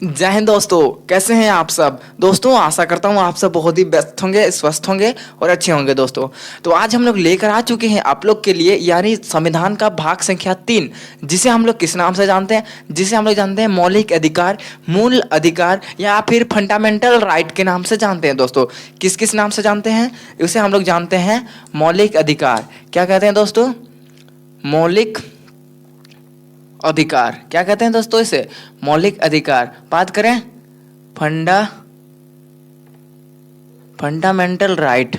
जय हिंद दोस्तों। कैसे हैं आप सब दोस्तों। आशा करता हूँ आप सब बहुत ही व्यस्त होंगे, स्वस्थ होंगे और अच्छे होंगे दोस्तों। तो आज हम लोग लेकर आ चुके हैं आप लोग के लिए यानी संविधान का भाग संख्या 3, जिसे हम लोग किस नाम से जानते हैं, जिसे हम लोग जानते हैं मौलिक अधिकार, मूल अधिकार या फिर फंडामेंटल राइट के नाम से जानते हैं दोस्तों। किस किस नाम से जानते हैं उसे हम लोग जानते हैं मौलिक अधिकार। क्या कहते हैं दोस्तों? मौलिक अधिकार। क्या कहते हैं दोस्तों इसे? मौलिक अधिकार। बात करें फंडामेंटल राइट,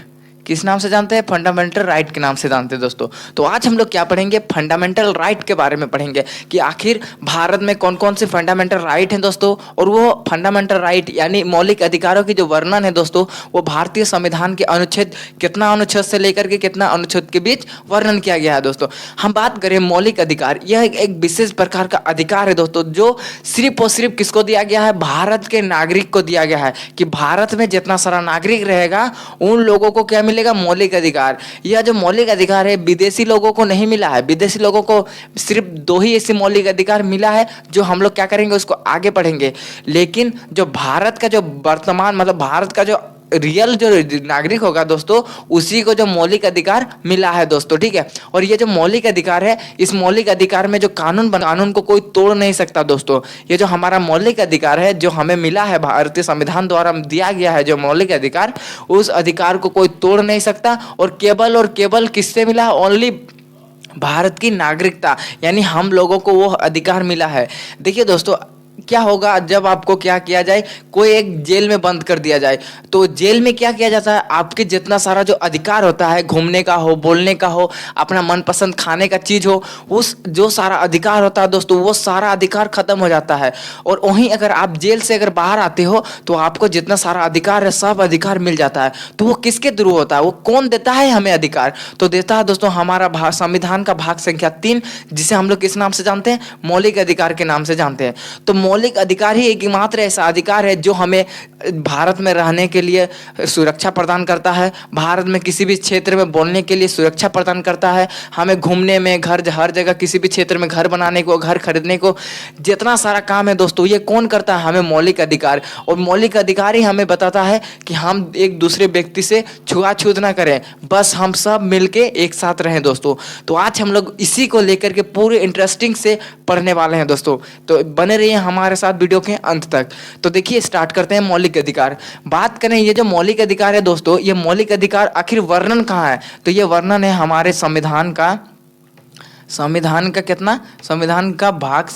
किस नाम से जानते हैं? फंडामेंटल राइट के नाम से जानते हैं दोस्तों। तो आज हम लोग क्या पढ़ेंगे? फंडामेंटल राइट के बारे में पढ़ेंगे कि आखिर भारत में कौन कौन से फंडामेंटल राइट हैं दोस्तों, और वो फंडामेंटल राइट यानी मौलिक अधिकारों की जो वर्णन है दोस्तों, वो भारतीय संविधान के अनुच्छेद कितना, अनुच्छेद से लेकर के कितना अनुच्छेद के बीच वर्णन किया गया है दोस्तों। हम बात करें मौलिक अधिकार, यह एक विशेष प्रकार का अधिकार है दोस्तों, जो सिर्फ और सिर्फ किसको दिया गया है? भारत के नागरिक को दिया गया है कि भारत में जितना सारा नागरिक रहेगा उन लोगों को क्या मिलेगा? मौलिक अधिकार। यह जो मौलिक अधिकार है विदेशी लोगों को नहीं मिला है। विदेशी लोगों को सिर्फ 2 ही ऐसे मौलिक अधिकार मिला है जो हम लोग क्या करेंगे उसको आगे पढ़ेंगे। लेकिन जो भारत का जो वर्तमान मतलब भारत का जो रियल जो नागरिक होगा दोस्तों, उसी को जो मौलिक अधिकार मिला है दोस्तों, ठीक है। और ये जो मौलिक अधिकार है, इस मौलिक अधिकार में जो कानून को कोई तोड़ नहीं सकता दोस्तों। ये जो हमारा मौलिक अधिकार है जो हमें मिला है भारतीय संविधान द्वारा दिया गया है, जो मौलिक अधिकार, उस अधिकार को कोई तोड़ नहीं सकता। और केवल किससे मिला है? ओनली भारत की नागरिकता यानी हम लोगों को वो अधिकार मिला है। देखिए दोस्तों, क्या होगा जब आपको क्या किया जाए, कोई एक जेल में बंद कर दिया जाए, तो जेल में क्या किया जाता है? आपके जितना सारा जो अधिकार होता है, घूमने का हो, बोलने का हो, अपना मनपसंद खाने का चीज हो, उस जो सारा अधिकार होता है दोस्तों, वो सारा अधिकार खत्म हो जाता है। और वहीं अगर आप जेल से अगर बाहर आते हो तो आपको जितना सारा अधिकार है सब अधिकार मिल जाता है। तो वो किसके थ्रू होता है? वो कौन देता है हमें अधिकार? तो देता है दोस्तों हमारा संविधान का भाग संख्या 3, जिसे हम लोग किस नाम से जानते हैं? मौलिक अधिकार के नाम से जानते हैं। तो मौलिक अधिकार ही एकमात्र ऐसा अधिकार है जो हमें भारत में रहने के लिए सुरक्षा प्रदान करता है, भारत में किसी भी क्षेत्र में बोलने के लिए सुरक्षा प्रदान करता है, हमें घूमने में, घर हर जगह किसी भी क्षेत्र में घर बनाने को, घर खरीदने को, जितना सारा काम है दोस्तों, ये कौन करता है? हमें मौलिक अधिकार। और मौलिक अधिकार ही हमें बताता है कि हम एक दूसरे व्यक्ति से छुआछूत ना करें, बस हम सब मिलके एक साथ रहें दोस्तों। तो आज हम लोग इसी को लेकर के पूरे इंटरेस्टिंग से पढ़ने वाले हैं दोस्तों। तो बने रहिए हमारे साथ वीडियो के अंत तक। तो देखिए स्टार्ट करते हैं मौलिक अधिकार। बात करें ये जो मौलिक अधिकार है दोस्तों, ये मौलिक अधिकार आखिर वर्णन कहाँ है? तो ये वर्णन है हमारे संविधान का कितना? संविधान का भाग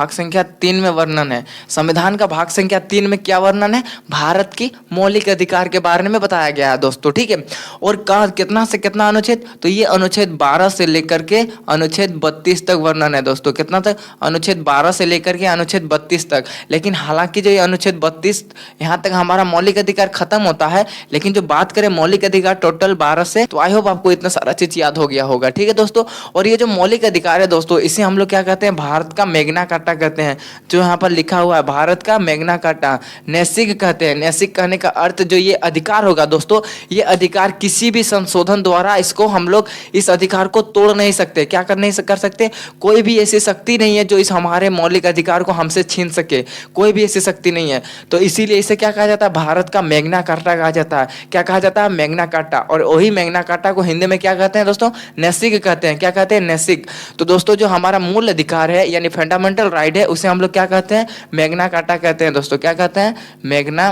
संख्या 3 में वर्णन है। संविधान का भाग संख्या 3 में क्या वर्णन है? भारत की मौलिक अधिकार के बारे में बताया गया है दोस्तों, ठीक है। और का कितना से कितना अनुच्छेद? तो ये अनुच्छेद 12 से लेकर के अनुच्छेद 32 तक वर्णन है दोस्तों। कितना तक? अनुच्छेद 12 से लेकर के अनुच्छेद 32 तक। लेकिन हालांकि जो ये अनुच्छेद 32 यहाँ तक हमारा मौलिक अधिकार खत्म होता है, लेकिन जो बात करें मौलिक अधिकार टोटल 12 से, तो आई होप आपको इतना सारा चीज याद हो गया होगा, ठीक है दोस्तों। और ये जो मौलिक अधिकार है दोस्तों, इसे हम लोग क्या कहते हैं? भारत का मैग्ना कार्टा कहते हैं। जो यहाँ पर लिखा हुआ है भारत का मैग्ना कार्टा, नैतिक कहते हैं। नैतिक कहने का अर्थ जो ये अधिकार होगा दोस्तों, ये अधिकार किसी भी संशोधन द्वारा इसको हम लोग इस अधिकार को तोड़ नहीं सकते। क्या कर सकते? कोई भी ऐसी शक्ति नहीं है जो इस हमारे मौलिक अधिकार को हमसे छीन सके, कोई भी ऐसी शक्ति नहीं है। तो इसीलिए इसे क्या कहा जाता है? भारत का मैग्ना कार्टा कहा जाता है। क्या कहा जाता है? Magna carta. और वही मैग्ना कार्टा को हिंदी में क्या कहते हैं दोस्तों? नैतिक कहते हैं। क्या कहते हैं? नैतिक। तो दोस्तों जो हमारा मूल अधिकार है यानी फंडामेंटल राइट है, उसे हम लोग क्या कहते हैं? मैग्ना कार्टा कहते हैं दोस्तों। क्या कहते हैं? मैग्ना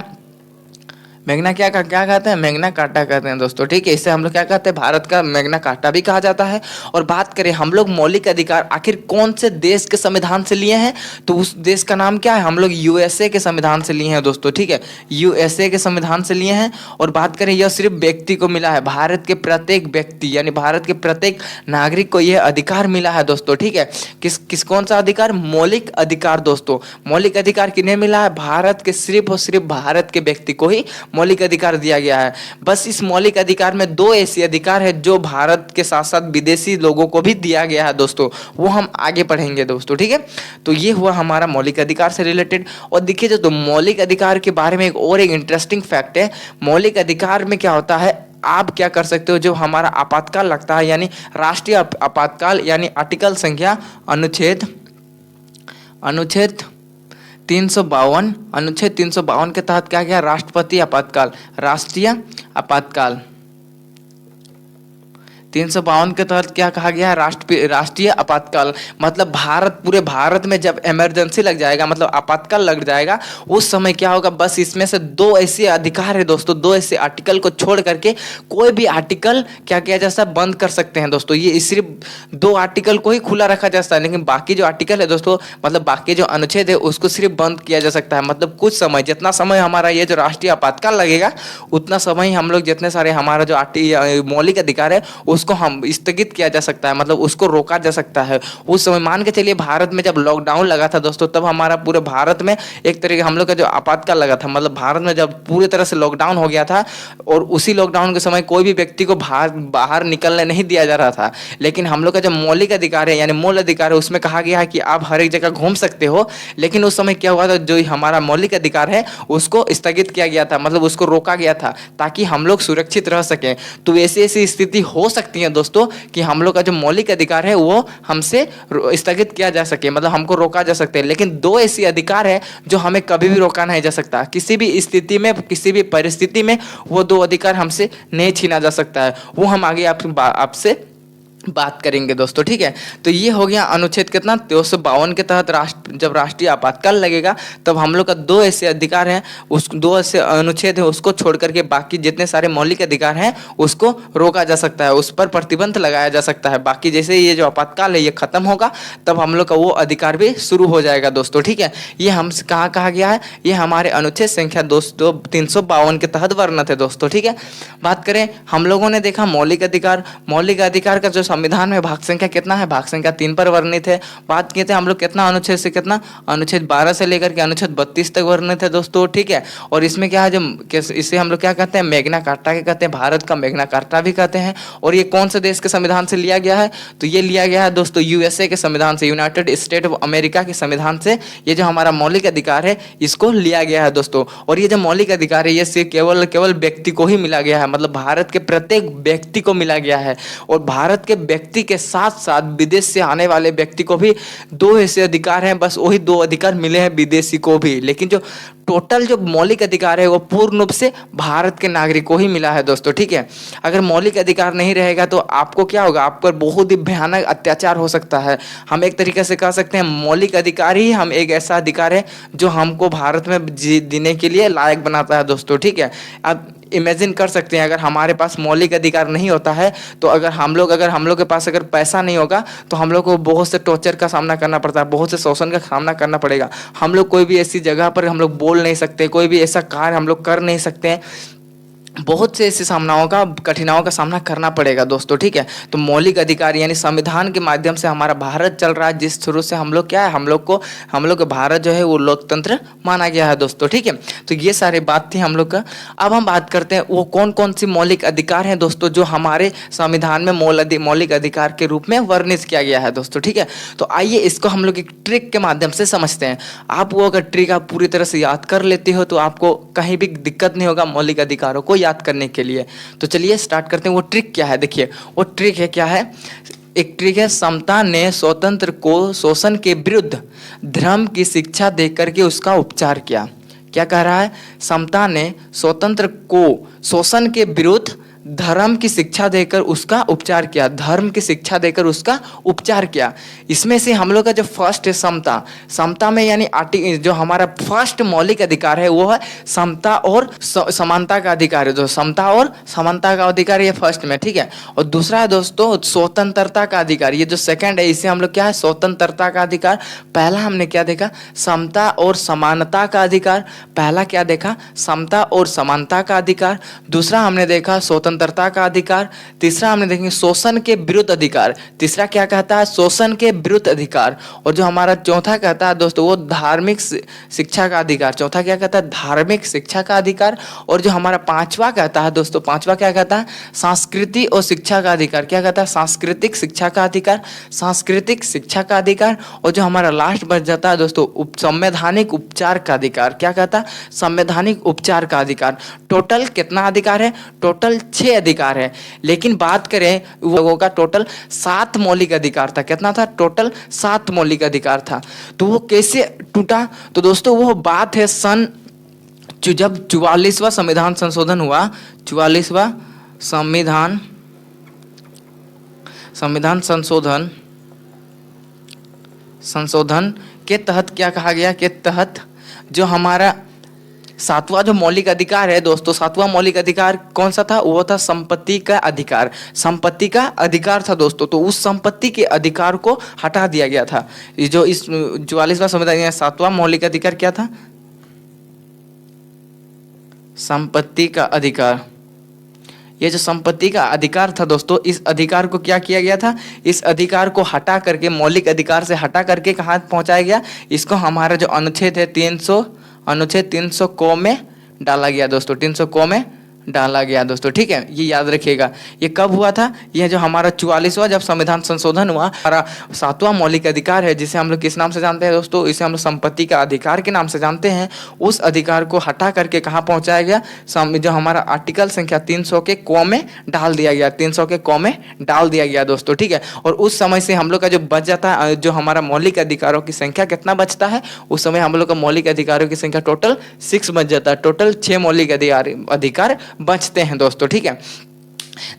क्या कहते हैं? मैग्ना कार्टा कहते हैं दोस्तों, ठीक है। इसे हम लोग क्या कहते हैं? भारत का मैग्ना कार्टा भी कहा जाता है। और बात करें हम लोग मौलिक अधिकार आखिर कौन से देश के संविधान से लिए हैं, तो उस देश का नाम क्या है? हम लोग यूएसए के संविधान से लिए हैं दोस्तों, ठीक है। यूएसए के संविधान से लिए हैं। और बात करें यह सिर्फ व्यक्ति को मिला है, भारत के प्रत्येक व्यक्ति यानी भारत के प्रत्येक नागरिक को यह अधिकार मिला है दोस्तों, ठीक है। कौन सा अधिकार? मौलिक अधिकार दोस्तों। मौलिक अधिकार किन्हें मिला है? भारत के सिर्फ और सिर्फ भारत के व्यक्ति को ही मौलिक अधिकार दिया गया है। बस इस मौलिक अधिकार में 2 ऐसे अधिकार है जो भारत के साथ साथ विदेशी लोगों को भी दिया गया है दोस्तों, वो हम आगे पढ़ेंगे दोस्तों, ठीक है। तो ये हुआ हमारा मौलिक अधिकार से रिलेटेड। और देखिए दोस्तों, मौलिक अधिकार के बारे में एक इंटरेस्टिंग फैक्ट है। मौलिक अधिकार में क्या होता है? आप क्या कर सकते हो? जो हमारा आपातकाल लगता है यानी राष्ट्रीय आपातकाल यानी आर्टिकल संख्या अनुच्छेद 352 अनुच्छेद 352 के तहत क्या गया, राष्ट्रपति आपातकाल, राष्ट्रीय आपातकाल। 352 के तहत क्या कहा गया है, राष्ट्रीय आपातकाल। मतलब पूरे भारत में जब इमरजेंसी लग जाएगा, मतलब आपातकाल लग जाएगा, उस समय क्या होगा, बस इसमें से 2 ऐसे अधिकार है दोस्तों, 2 ऐसे आर्टिकल को छोड़ करके कोई भी आर्टिकल क्या किया जा सकता है, बंद कर सकते हैं दोस्तों। ये सिर्फ 2 आर्टिकल को ही खुला रखा जा सकता है, लेकिन बाकी जो आर्टिकल है दोस्तों, मतलब बाकी जो अनुच्छेद है उसको सिर्फ बंद किया जा सकता है। मतलब कुछ समय, जितना समय हमारा ये जो राष्ट्रीय आपातकाल लगेगा, उतना समय ही हम लोग जितने सारे हमारा जो मौलिक अधिकार है उसको हम स्थगित किया जा सकता है, मतलब उसको रोका जा सकता है। उस समय मान के चलिए भारत में जब लॉकडाउन लगा था दोस्तों, तब हमारा पूरे भारत में एक तरीके हम लोग का जो आपातकाल लगा था, मतलब भारत में जब पूरी तरह से लॉकडाउन हो गया था, और उसी लॉकडाउन के समय कोई भी व्यक्ति को बाहर निकलने नहीं दिया जा रहा था। लेकिन हम लोग का जो मौलिक अधिकार है यानी मूल अधिकार है, उसमें कहा गया है कि आप हर एक जगह घूम सकते हो। लेकिन उस समय क्या हुआ था, जो हमारा मौलिक अधिकार है उसको स्थगित किया गया था, मतलब उसको रोका गया था, ताकि हम लोग सुरक्षित रह सकें। तो ऐसी ऐसी स्थिति हो सकती है दोस्तों कि हम लोग का जो मौलिक अधिकार है वो हमसे स्थगित किया जा सके, मतलब हमको रोका जा सकते हैं। लेकिन 2 ऐसी अधिकार है जो हमें कभी भी रोका नहीं जा सकता, किसी भी स्थिति में, किसी भी परिस्थिति में वो 2 अधिकार हमसे नहीं छीना जा सकता है। वो हम आगे आपसे बात करेंगे दोस्तों, ठीक है। तो ये हो गया अनुच्छेद कितना, 352 के तहत जब राष्ट्रीय आपातकाल लगेगा तब हम लोग का 2 ऐसे अधिकार हैं, उस 2 ऐसे अनुच्छेद है उसको छोड़ करके बाकी जितने सारे मौलिक अधिकार हैं उसको रोका जा सकता है, उस पर प्रतिबंध लगाया जा सकता है। बाकी जैसे ये जो आपातकाल है ये खत्म होगा तब हम लोग का वो अधिकार भी शुरू हो जाएगा दोस्तों, ठीक है। ये हमसे कहाँ कहा गया है, ये हमारे अनुच्छेद संख्या 352 के तहत वर्णित है दोस्तों, ठीक है। बात करें हम लोगों ने देखा मौलिक अधिकार का जो संविधान में भाग संख्या कितना है, भाग संख्या 3 पर वर्णित है। बात कहते हैं हम लोग कितना अनुच्छेद से कितना, अनुच्छेद 12 से लेकर के अनुच्छेद 32 तक वर्णित है दोस्तों, ठीक है। और इसमें क्या है, जो इसे हम लोग क्या कहते हैं, मैग्ना कार्टा के कहते हैं, भारत का मैग्ना कार्टा भी कहते हैं। और ये कौन से देश के संविधान से लिया गया है, तो ये लिया गया है दोस्तों यूएसए के संविधान से, यूनाइटेड स्टेट ऑफ अमेरिका के संविधान से ये जो हमारा मौलिक अधिकार है इसको लिया गया है दोस्तों। और ये जो मौलिक अधिकार है ये सिर्फ केवल व्यक्ति को ही मिला गया है, मतलब भारत के प्रत्येक व्यक्ति को मिला गया है। और भारत के व्यक्ति के साथ साथ विदेश से आने वाले व्यक्ति को भी 2 ऐसे अधिकार हैं, बस वही 2 अधिकार मिले हैं विदेशी को भी। लेकिन जो टोटल जो मौलिक अधिकार है वो पूर्ण रूप से भारत के नागरिक को ही मिला है दोस्तों, ठीक है। अगर मौलिक अधिकार नहीं रहेगा तो आपको क्या होगा, आप पर बहुत ही भयानक अत्याचार हो सकता है। हम एक तरीके से कह सकते हैं मौलिक अधिकार ही हम एक ऐसा अधिकार है जो हमको भारत में जीने के लिए लायक बनाता है दोस्तों, ठीक है। अब इमेजिन कर सकते हैं अगर हमारे पास मौलिक अधिकार नहीं होता है तो अगर हम लोग के पास अगर पैसा नहीं होगा तो हम लोग को बहुत से टॉर्चर का सामना करना पड़ता है, बहुत से शोषण का सामना करना पड़ेगा। हम लोग कोई भी ऐसी जगह पर हम लोग बोल नहीं सकते, कोई भी ऐसा कार्य हम लोग कर नहीं सकते हैं, बहुत से ऐसी कठिनाइयों का सामना करना पड़ेगा दोस्तों, ठीक है। तो मौलिक अधिकार यानी संविधान के माध्यम से हमारा भारत चल रहा है, जिस शुरू से हम लोग क्या है, हम लोग का भारत जो है वो लोकतंत्र माना गया है दोस्तों, ठीक है। तो ये सारी बात थी हम लोग का। अब हम बात करते हैं वो कौन कौन सी मौलिक अधिकार हैं दोस्तों जो हमारे संविधान में मौलिक अधिकार के रूप में वर्णित किया गया है दोस्तों, ठीक है। तो आइए इसको हम लोग एक ट्रिक के माध्यम से समझते हैं। आप वो अगर ट्रिक आप पूरी तरह से याद कर लेते हो तो आपको कहीं भी दिक्कत नहीं होगा मौलिक अधिकारों को याद करने के लिए। तो चलिए स्टार्ट करते हैं। वो ट्रिक क्या है, देखिए वो ट्रिक है क्या है, एक ट्रिक है, समता ने स्वतंत्र को शोषण के विरुद्ध धर्म की शिक्षा देकर के उसका उपचार किया। क्या कह रहा है, समता ने स्वतंत्र को शोषण के विरुद्ध धर्म की शिक्षा देकर उसका उपचार किया, धर्म की शिक्षा देकर उसका उपचार किया। इसमें से हम लोग का जो फर्स्ट है समता में यानी जो हमारा फर्स्ट मौलिक अधिकार है वो है समता और समानता का अधिकार है, जो समता और समानता का अधिकार ये फर्स्ट में, ठीक है। और दूसरा है दोस्तों स्वतंत्रता का अधिकार, ये जो सेकंड है इसे हम लोग क्या है, स्वतंत्रता का अधिकार। पहला हमने क्या देखा, समता और समानता का अधिकार, पहला क्या देखा, समता और समानता का अधिकार। दूसरा हमने देखा स्वतंत्रता का अधिकार। तीसरा हमने देखेंगे शोषण के विरुद्ध अधिकार, तीसरा क्या कहता है, शोषण के विरुद्ध अधिकार। और जो हमारा चौथा कहता है दोस्तों वो धार्मिक शिक्षा का अधिकार, चौथा क्या कहता है, धार्मिक शिक्षा का अधिकार। और जो हमारा पांचवा कहता है दोस्तों, पांचवा क्या कहता है, संस्कृति और शिक्षा का अधिकार। क्या कहता है, सांस्कृतिक शिक्षा का अधिकार, सांस्कृतिक शिक्षा का अधिकार। और जो हमारा लास्ट बच जाता है दोस्तों संवैधानिक उपचार का अधिकार। क्या कहता है, संवैधानिक उपचार का अधिकार। टोटल कितना अधिकार है, टोटल 6 अधिकार है। लेकिन बात करें लोगों का टोटल 7 मौलिक अधिकार था, कितना था, टोटल टोटल 7 मौलिक अधिकार था। तो वो कैसे टूटा? तो दोस्तों वो बात है सन जब 44वां संविधान संशोधन हुआ। 44वां संविधान संशोधन के तहत क्या कहा गया, के तहत जो हमारा 7वां जो मौलिक अधिकार है दोस्तों, 7वां मौलिक अधिकार कौन सा था? वो था संपत्ति का अधिकार। संपत्ति का अधिकार था दोस्तों। तो उस संपत्ति के अधिकार को हटा दिया गया था। ये जो इस 44वां संविधान 7वां मौलिक अधिकार क्या था? संपत्ति का अधिकार। ये जो संपत्ति का अधिकार था दोस्तों, इस अधिकार को क्या किया गया था? इस अधिकार को हटा करके, मौलिक अधिकार से हटा करके कहाँ पहुंचाया गया? इसको हमारा जो अनुच्छेद है 300, अनुच्छेद 300 को में डाला गया दोस्तों, 300 को में डाला गया दोस्तों। ठीक है, ये याद रखिएगा। ये कब हुआ था? यह जो हमारा 44वां जब संविधान संशोधन हुआ, हमारा 7वां मौलिक अधिकार है जिसे हम लोग किस नाम से जानते हैं दोस्तों? इसे हम लोग संपत्ति का अधिकार के नाम से जानते हैं। उस अधिकार को हटा करके कहाँ पहुंचाया गया? जो हमारा आर्टिकल संख्या 300 के क में डाल दिया गया, 300 के क में डाल दिया गया दोस्तों। ठीक है, और उस समय से हम लोग का जो बच जाता है, जो हमारा मौलिक अधिकारों की संख्या कितना बचता है? उस समय हम लोग का मौलिक अधिकारों की संख्या टोटल 6 बच जाता है। टोटल 6 मौलिक अधिकार बचते हैं दोस्तों। ठीक है,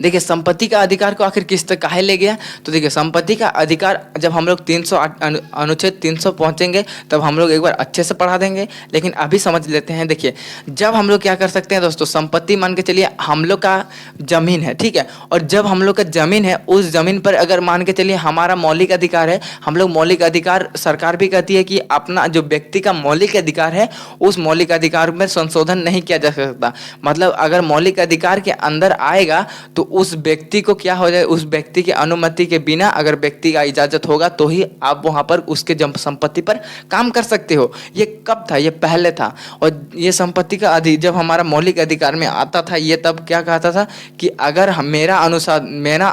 देखिए संपत्ति का अधिकार को आखिर किस तक काहे ले गया? तो देखिए संपत्ति का अधिकार जब हम लोग 300 अनुच्छेद 300 पहुंचेंगे तब हम लोग एक बार अच्छे से पढ़ा देंगे, लेकिन अभी समझ लेते हैं। देखिए जब हम लोग क्या कर सकते हैं दोस्तों, संपत्ति मान के चलिए हम लोग का जमीन है, ठीक है, और जब हम लोग का जमीन है उस जमीन पर अगर मान के चलिए हमारा मौलिक अधिकार है, हम लोग मौलिक अधिकार, सरकार भी कहती है कि अपना जो व्यक्ति का मौलिक अधिकार है उस मौलिक अधिकार में संशोधन नहीं किया जा सकता। मतलब अगर मौलिक अधिकार के अंदर आएगा तो उस व्यक्ति को क्या हो जाए, उस व्यक्ति की अनुमति के बिना, अगर व्यक्ति का इजाजत होगा तो ही आप वहां पर उसके संपत्ति पर काम कर सकते हो। ये कब था? ये पहले था। और ये संपत्ति का जब हमारा मौलिक अधिकार में आता था, ये तब क्या कहता था कि अगर मेरा अनुसार, मेरा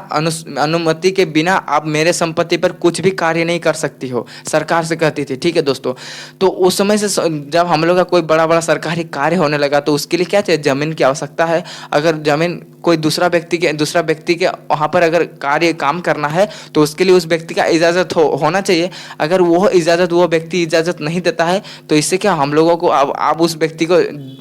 अनुमति के बिना आप मेरे संपत्ति पर कुछ भी कार्य नहीं कर सकती हो, सरकार से कहती थी। ठीक है दोस्तों, तो उस समय से जब हम लोग का कोई बड़ा बड़ा सरकारी कार्य होने लगा तो उसके लिए क्या चाहिए? जमीन की आवश्यकता है। अगर जमीन कोई दूसरा व्यक्ति के वहाँ पर अगर काम करना है तो उसके लिए उस व्यक्ति का इजाज़त होना चाहिए। अगर वो व्यक्ति इजाज़त नहीं देता है तो इससे क्या हम लोगों को आप उस व्यक्ति को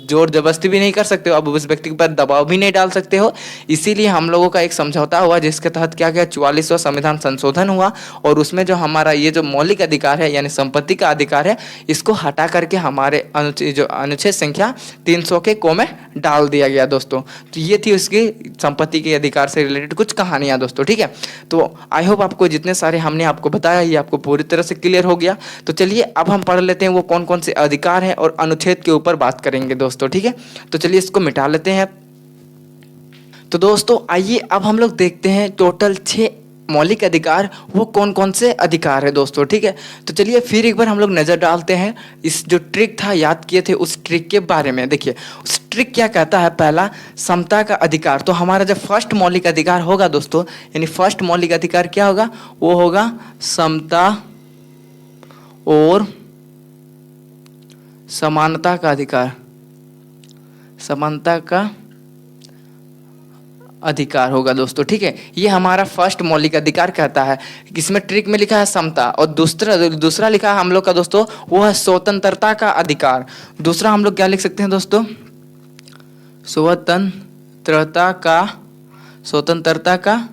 जोर जबरदस्ती भी नहीं कर सकते हो, अब उस व्यक्ति पर दबाव भी नहीं डाल सकते हो। इसीलिए हम लोगों का एक समझौता हुआ जिसके तहत क्या किया, 44वां संविधान संशोधन हुआ और उसमें जो हमारा ये जो मौलिक अधिकार है यानी संपत्ति का अधिकार है, इसको हटा करके हमारे अनुच्छेद संख्या 300 के को में डाल दिया गया दोस्तों। तो ये थी उसकी संपत्ति के अधिकार से रिलेटेड कुछ कहानियां दोस्तों। ठीक है, तो आई होप आपको जितने सारे हमने आपको बताया ये आपको पूरी तरह से क्लियर हो गया। तो चलिए अब हम पढ़ लेते हैं वो कौन कौन से अधिकार हैं और अनुच्छेद के ऊपर बात करेंगे दोस्तों। ठीक है, तो चलिए इसको मिटा लेते हैं। तो दोस्तों आइए अब हम लोग देखते हैं टोटल 6 मौलिक अधिकार, वो कौन कौन से अधिकार है दोस्तों। ठीक है, तो चलिए फिर एक बार हम लोग नज़र डालते हैं इस जो ट्रिक था याद किए थे उस ट्रिक के बारे में। देखिए उस ट्रिक क्या कहता है, पहला समता का अधिकार। तो हमारा जब फर्स्ट मौलिक अधिकार होगा दोस्तों, यानी फर्स्ट मौलिक अधिकार क्या होगा, वो होगा समता और समानता का अधिकार। समानता का अधिकार होगा दोस्तों। ठीक है, ये हमारा फर्स्ट मौलिक अधिकार कहता है। इसमें ट्रिक में लिखा है समता और दूसरा लिखा है हम लोग का दोस्तों, वो है स्वतंत्रता का अधिकार। दूसरा हम लोग क्या लिख सकते हैं दोस्तों, स्वतंत्रता का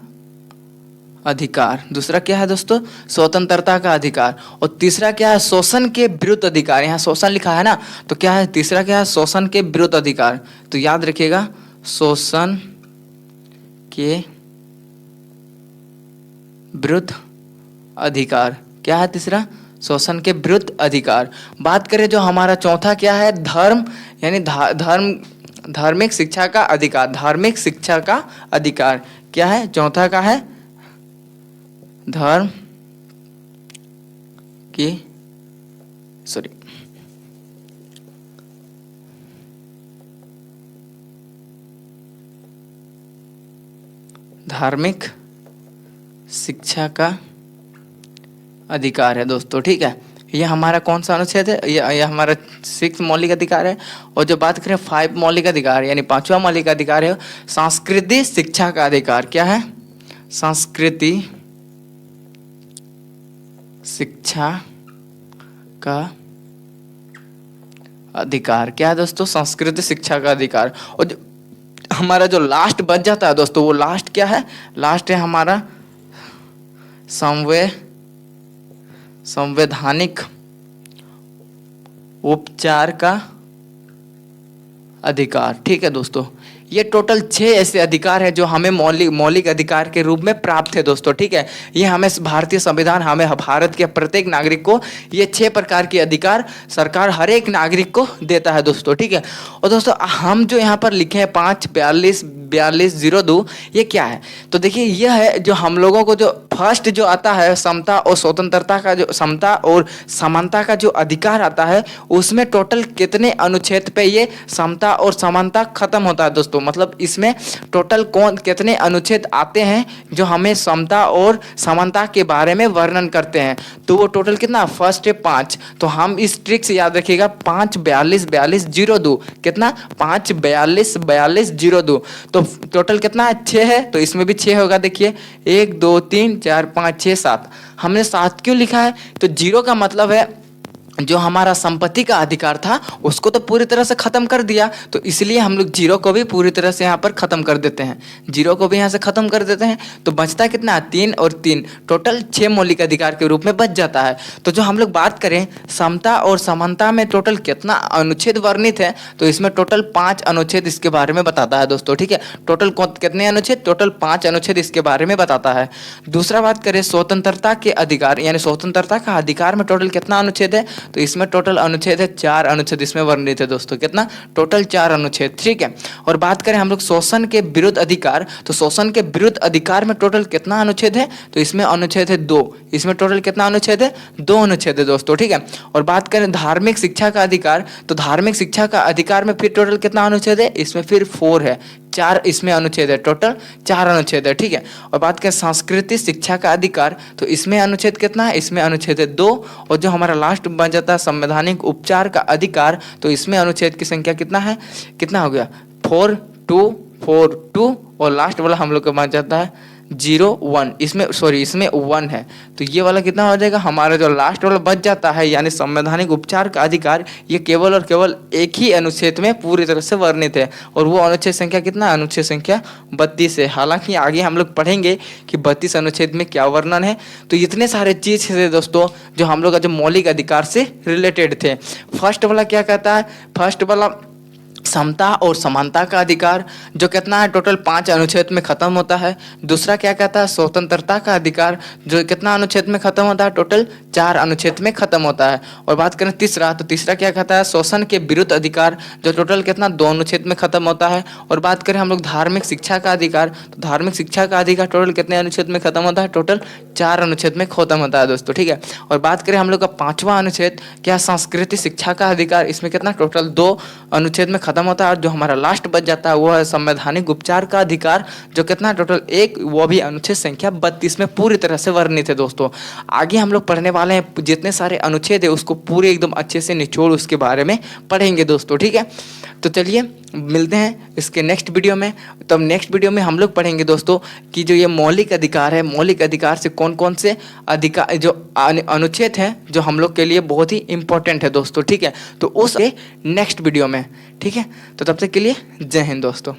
अधिकार। दूसरा क्या है दोस्तों, स्वतंत्रता का अधिकार। और तीसरा क्या है, शोषण के विरुद्ध अधिकार। यहाँ शोषण लिखा है ना, तो क्या है तीसरा, क्या है, शोषण के विरुद्ध अधिकार। तो याद रखिएगा, शोषण के विरुद्ध अधिकार क्या है तीसरा, शोषण के विरुद्ध अधिकार। बात करें जो हमारा चौथा क्या है, धर्म यानी धार्मिक शिक्षा का अधिकार। धार्मिक शिक्षा का अधिकार क्या है, चौथा का है धर्म की धार्मिक शिक्षा का अधिकार है दोस्तों। ठीक है, ये हमारा कौन सा अनुच्छेद है, ये हमारा 6 मौलिक अधिकार है। और जो बात करें 5 मौलिक अधिकार यानी 5वां मौलिक अधिकार है, सांस्कृतिक शिक्षा का अधिकार। क्या है, सांस्कृतिक शिक्षा का अधिकार। क्या है दोस्तों? संस्कृत शिक्षा का अधिकार। और हमारा जो लास्ट बच जाता है दोस्तों, वो लास्ट क्या है? लास्ट है हमारा संवैधानिक उपचार का अधिकार। ठीक है दोस्तों, ये टोटल 6 ऐसे अधिकार है जो हमें मौलिक अधिकार के रूप में प्राप्त है दोस्तों। ठीक है, ये हमें भारतीय संविधान, हमें भारत के प्रत्येक नागरिक को ये 6 प्रकार के अधिकार सरकार हर एक नागरिक को देता है दोस्तों। ठीक है, और दोस्तों हम जो यहाँ पर लिखे हैं 5424202, ये क्या है? तो देखिए, यह है जो हम लोगों को जो फर्स्ट जो आता है समता और स्वतंत्रता का, जो समता और समानता का जो अधिकार आता है, उसमें टोटल कितने अनुच्छेद पे ये समता और समानता खत्म होता है दोस्तों? मतलब इसमें टोटल कितने अनुच्छेद आते हैं जो हमें समता और समानता के बारे में वर्णन करते हैं? तो वो टोटल कितना? फर्स्ट है 5। तो हम इस ट्रिक से याद रखिएगा, 5424202 कितना? 5424202। तो टोटल कितना है? 6 है, तो इसमें भी 6 होगा। देखिए 1 2 3 4 5 6 7। हमने 7 क्यों लिखा है? तो 0 का मतलब है जो हमारा संपत्ति का अधिकार था उसको तो पूरी तरह से खत्म कर दिया, तो इसलिए हम लोग 0 को भी पूरी तरह से यहाँ पर खत्म कर देते हैं। 0 को भी यहाँ से खत्म कर देते हैं, तो बचता कितना? 3 और 3, टोटल 6 मौलिक अधिकार के रूप में बच जाता है। तो जो हम लोग बात करें समता और समानता में टोटल कितना अनुच्छेद वर्णित है, तो इसमें टोटल 5 अनुच्छेद इसके बारे में बताता है दोस्तों। ठीक है, टोटल कितने अनुच्छेद? टोटल 5 अनुच्छेद इसके बारे में बताता है। दूसरा बात करें स्वतंत्रता के अधिकार, यानी स्वतंत्रता का अधिकार में टोटल कितना अनुच्छेद है? तो इसमें टोटल अनुच्छेद है 4 अनुच्छेद इसमें वर्णित है दोस्तों। कितना? टोटल 4 अनुच्छेद। ठीक है, और बात करें हम लोग शोषण के विरुद्ध अधिकार, तो शोषण के विरुद्ध अधिकार में टोटल कितना अनुच्छेद है? तो इसमें अनुच्छेद है 2। इसमें टोटल कितना अनुच्छेद है? 2 अनुच्छेद है दोस्तों। ठीक है, और बात करें धार्मिक शिक्षा का अधिकार, तो धार्मिक शिक्षा का अधिकार में फिर टोटल कितना अनुच्छेद है? इसमें फिर 4 है, 4 इसमें अनुच्छेद है, टोटल 4 अनुच्छेद है। ठीक है, और बात करें सांस्कृतिक शिक्षा का अधिकार, तो इसमें अनुच्छेद कितना है? इसमें अनुच्छेद है 2। और जो हमारा लास्ट बन जाता है संवैधानिक उपचार का अधिकार, तो इसमें अनुच्छेद की संख्या कितना है? कितना हो गया? 4242, और लास्ट वाला हम लोग का बन जाता है 01। इसमें 1 है, तो ये वाला कितना हो जाएगा? हमारा जो लास्ट वाला बच जाता है, यानी संवैधानिक उपचार का अधिकार, ये केवल और केवल एक ही अनुच्छेद में पूरी तरह से वर्णित है, और वो अनुच्छेद संख्या कितना? अनुच्छेद संख्या 32 है। हालांकि आगे हम लोग पढ़ेंगे कि 32 अनुच्छेद में क्या वर्णन है। तो इतने सारे चीज थे दोस्तों जो हम लोग का जो मौलिक अधिकार से रिलेटेड थे। फर्स्ट वाला क्या कहता है? फर्स्ट वाला समता और समानता का अधिकार, जो कितना है? टोटल 5 अनुच्छेद में खत्म होता है। दूसरा क्या कहता है? स्वतंत्रता का अधिकार, जो कितना अनुच्छेद में खत्म होता है? टोटल 4 अनुच्छेद में खत्म होता है। और बात करें तीसरा, तो तीसरा क्या कहता है? शोषण के विरुद्ध अधिकार, जो टोटल कितना? 2 अनुच्छेद में खत्म होता है। और बात करें हम लोग धार्मिक शिक्षा का अधिकार, तो धार्मिक शिक्षा का अधिकार टोटल कितने अनुच्छेद में खत्म होता है? टोटल 4 अनुच्छेद में खत्म होता है दोस्तों। ठीक है, और बात करें हम लोग का 5वां अनुच्छेद, क्या? सांस्कृतिक शिक्षा का अधिकार, इसमें कितना? टोटल 2 अनुच्छेद में खत्म होता है। और जो हमारा लास्ट बच जाता है वो है संवैधानिक उपचार का अधिकार, जो कितना? टोटल 1, वो भी अनुच्छेद संख्या 32 में पूरी तरह से वर्णित है दोस्तों। आगे हम लोग पढ़ने वाले हैं जितने सारे अनुच्छेद है उसको पूरे एकदम अच्छे से निचोड़ उसके बारे में पढ़ेंगे दोस्तों। ठीक है, तो चलिए मिलते हैं इसके नेक्स्ट वीडियो में। तब नेक्स्ट वीडियो में हम लोग पढ़ेंगे दोस्तों कि जो ये मौलिक अधिकार है, मौलिक अधिकार से कौन कौन से अधिकार जो अनुच्छेद हैं जो हम लोग के लिए बहुत ही इंपॉर्टेंट है दोस्तों। ठीक है, तो उस नेक्स्ट वीडियो में। ठीक है, तो तब तक के लिए जय हिंद दोस्तों।